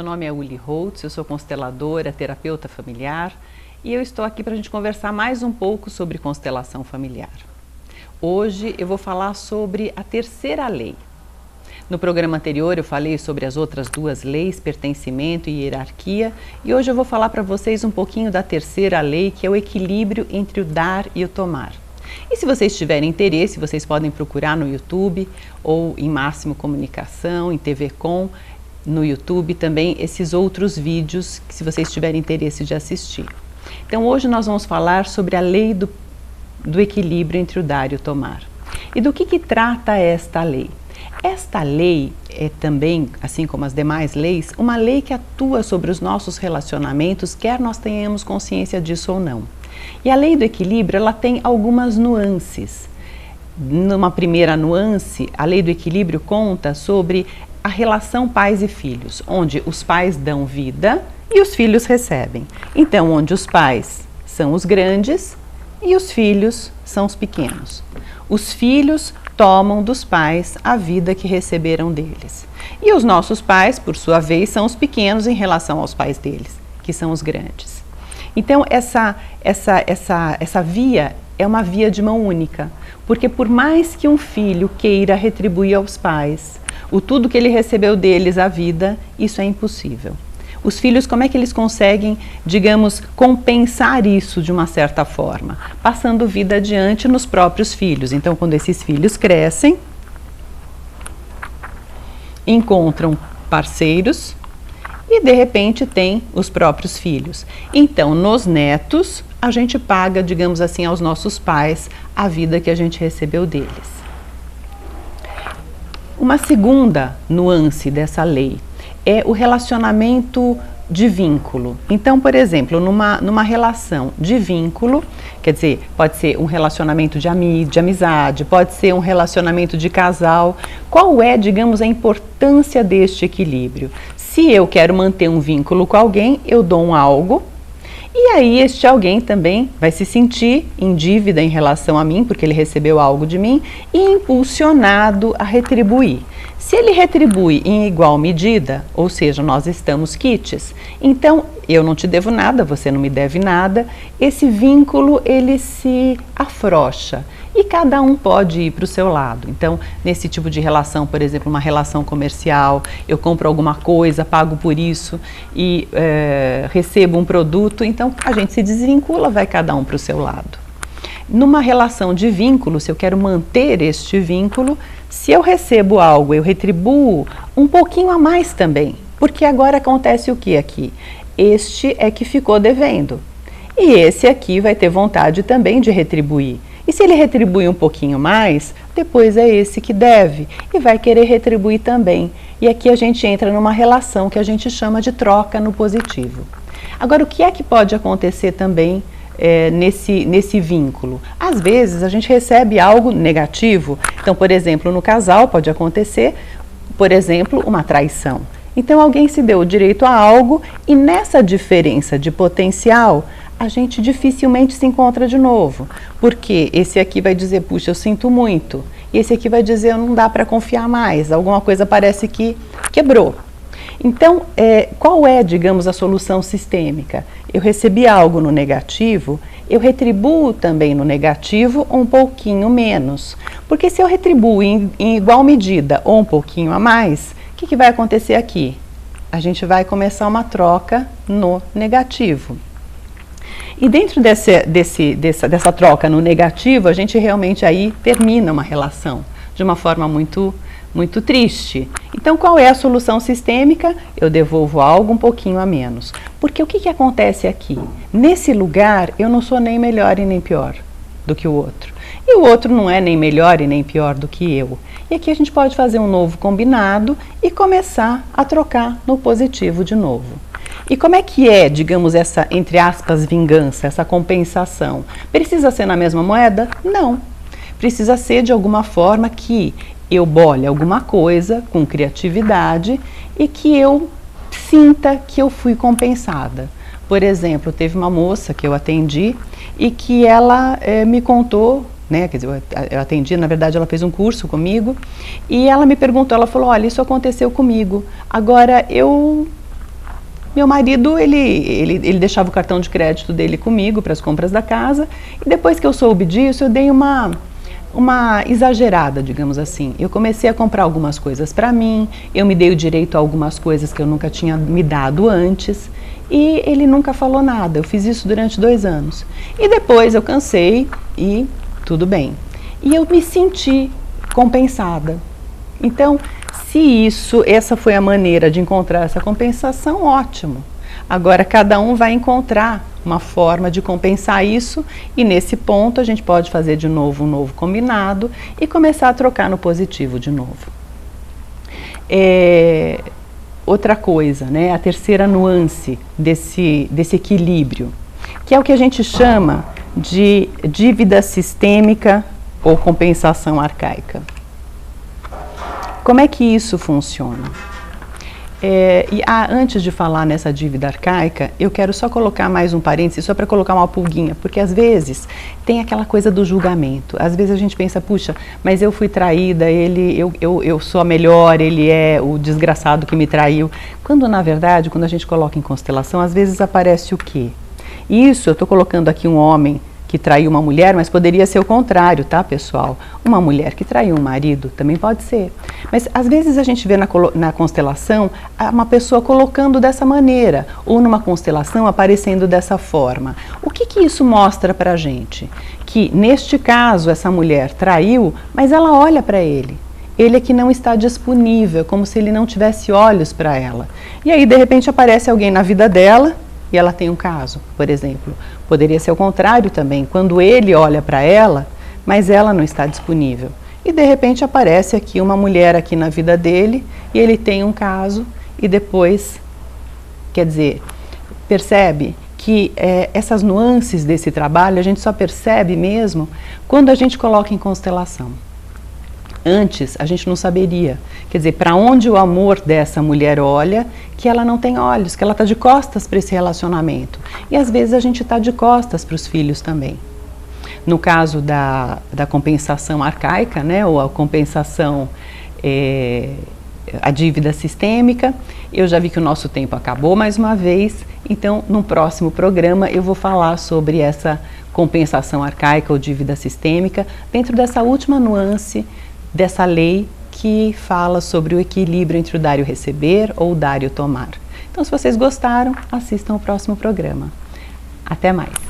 meu nome é Uli Holtz, eu sou consteladora, terapeuta familiar e eu estou aqui para a gente conversar mais um pouco sobre constelação familiar. Hoje eu vou falar sobre a terceira lei. No programa anterior eu falei sobre as outras duas leis, pertencimento e hierarquia, e hoje eu vou falar para vocês um pouquinho da terceira lei, que é o equilíbrio entre o dar e o tomar. E se vocês tiverem interesse, vocês podem procurar no YouTube ou em Máximo Comunicação, em TV Com, no YouTube também esses outros vídeos, que se vocês tiverem interesse de assistir. Então hoje nós vamos falar sobre a lei do equilíbrio entre o dar e o tomar. E do que trata esta lei? Esta lei é também, assim como as demais leis, uma lei que atua sobre os nossos relacionamentos, quer nós tenhamos consciência disso ou não. E a lei do equilíbrio, ela tem algumas nuances. Numa primeira nuance, a lei do equilíbrio conta sobre a relação pais e filhos, onde os pais dão vida e os filhos recebem. Então, onde os pais são os grandes e os filhos são os pequenos. Os filhos tomam dos pais a vida que receberam deles. E os nossos pais, por sua vez, são os pequenos em relação aos pais deles, que são os grandes. Então, essa via é uma via de mão única, porque por mais que um filho queira retribuir aos pais o tudo que ele recebeu deles, a vida, isso é impossível. Os filhos, como é que eles conseguem, digamos, compensar isso de uma certa forma? Passando vida adiante nos próprios filhos. Então, quando esses filhos crescem, encontram parceiros e, de repente, têm os próprios filhos. Então, nos netos, a gente paga, digamos assim, aos nossos pais a vida que a gente recebeu deles. Uma segunda nuance dessa lei é o relacionamento de vínculo. Então, por exemplo, numa relação de vínculo, quer dizer, pode ser um relacionamento de amizade, pode ser um relacionamento de casal. Qual é, digamos, a importância deste equilíbrio? Se eu quero manter um vínculo com alguém, eu dou um algo, e aí este alguém também vai se sentir em dívida em relação a mim, porque ele recebeu algo de mim, e impulsionado a retribuir. Se ele retribui em igual medida, ou seja, nós estamos quites, então eu não te devo nada, você não me deve nada, esse vínculo ele se afrouxa e cada um pode ir para o seu lado. Então, nesse tipo de relação, por exemplo, uma relação comercial, eu compro alguma coisa, pago por isso e recebo um produto, então a gente se desvincula, vai cada um para o seu lado. Numa relação de vínculo, se eu quero manter este vínculo, se eu recebo algo, eu retribuo um pouquinho a mais também, porque agora acontece o que aqui? Este é que ficou devendo e esse aqui vai ter vontade também de retribuir. E se ele retribui um pouquinho mais, depois é esse que deve e vai querer retribuir também. E aqui a gente entra numa relação que a gente chama de troca no positivo. Agora, o que é que pode acontecer também nesse vínculo? Às vezes a gente recebe algo negativo. Então, por exemplo, no casal pode acontecer, por exemplo, uma traição. Então alguém se deu o direito a algo e nessa diferença de potencial a gente dificilmente se encontra de novo. Porque esse aqui vai dizer, puxa, eu sinto muito. E esse aqui vai dizer, não dá para confiar mais, alguma coisa parece que quebrou. Então, qual é, digamos, a solução sistêmica? Eu recebi algo no negativo, eu retribuo também no negativo um pouquinho menos. Porque se eu retribuo em igual medida ou um pouquinho a mais, o que vai acontecer aqui? A gente vai começar uma troca no negativo. E dentro dessa troca no negativo, a gente realmente aí termina uma relação de uma forma muito triste. Então, qual é a solução sistêmica? Eu devolvo algo um pouquinho a menos. Porque o que acontece aqui? Nesse lugar, eu não sou nem melhor e nem pior do que o outro. E o outro não é nem melhor e nem pior do que eu. E aqui a gente pode fazer um novo combinado e começar a trocar no positivo de novo. E como é que é, digamos, essa, entre aspas, vingança, essa compensação? Precisa ser na mesma moeda? Não. Precisa ser de alguma forma que eu bole alguma coisa com criatividade e que eu sinta que eu fui compensada. Por exemplo, teve uma moça que eu atendi e que ela me contou, né, quer dizer, eu atendi, na verdade ela fez um curso comigo e ela me perguntou, ela falou, olha, isso aconteceu comigo, agora eu Meu marido, ele deixava o cartão de crédito dele comigo para as compras da casa, e depois que eu soube disso, eu dei uma exagerada, digamos assim. Eu comecei a comprar algumas coisas para mim, eu me dei o direito a algumas coisas que eu nunca tinha me dado antes, e ele nunca falou nada. Eu fiz isso durante 2 anos. E depois eu cansei e tudo bem. E eu me senti compensada. Então, se essa foi a maneira de encontrar essa compensação, ótimo. Agora, cada um vai encontrar uma forma de compensar isso, e nesse ponto a gente pode fazer de novo um novo combinado e começar a trocar no positivo de novo. Outra coisa, né, a terceira nuance desse equilíbrio, que é o que a gente chama de dívida sistêmica ou compensação arcaica. Como é que isso funciona? Antes de falar nessa dívida arcaica, eu quero só colocar mais um parênteses, só para colocar uma pulguinha, porque às vezes tem aquela coisa do julgamento. Às vezes a gente pensa, puxa, mas eu fui traída, eu sou a melhor, ele é o desgraçado que me traiu. Quando na verdade, quando a gente coloca em constelação, às vezes aparece o quê? Isso, eu estou colocando aqui um homem que traiu uma mulher, mas poderia ser o contrário, tá, pessoal? Uma mulher que traiu um marido, também pode ser. Mas às vezes a gente vê na constelação uma pessoa colocando dessa maneira, ou numa constelação aparecendo dessa forma. O que isso mostra pra gente? Que neste caso essa mulher traiu, mas ela olha para ele. Ele é que não está disponível, como se ele não tivesse olhos para ela. E aí de repente aparece alguém na vida dela, e ela tem um caso, por exemplo. Poderia ser o contrário também, quando ele olha para ela, mas ela não está disponível. E de repente aparece aqui uma mulher aqui na vida dele, e ele tem um caso, e depois, quer dizer, percebe que essas nuances desse trabalho a gente só percebe mesmo quando a gente coloca em constelação. Antes, a gente não saberia. Quer dizer, para onde o amor dessa mulher olha, que ela não tem olhos, que ela está de costas para esse relacionamento. E às vezes a gente está de costas para os filhos também. No caso da compensação arcaica, né, ou a compensação, a dívida sistêmica, eu já vi que o nosso tempo acabou mais uma vez, então no próximo programa eu vou falar sobre essa compensação arcaica ou dívida sistêmica, dentro dessa última nuance dessa lei que fala sobre o equilíbrio entre o dar e o receber ou o dar e o tomar. Então, se vocês gostaram, assistam o próximo programa. Até mais!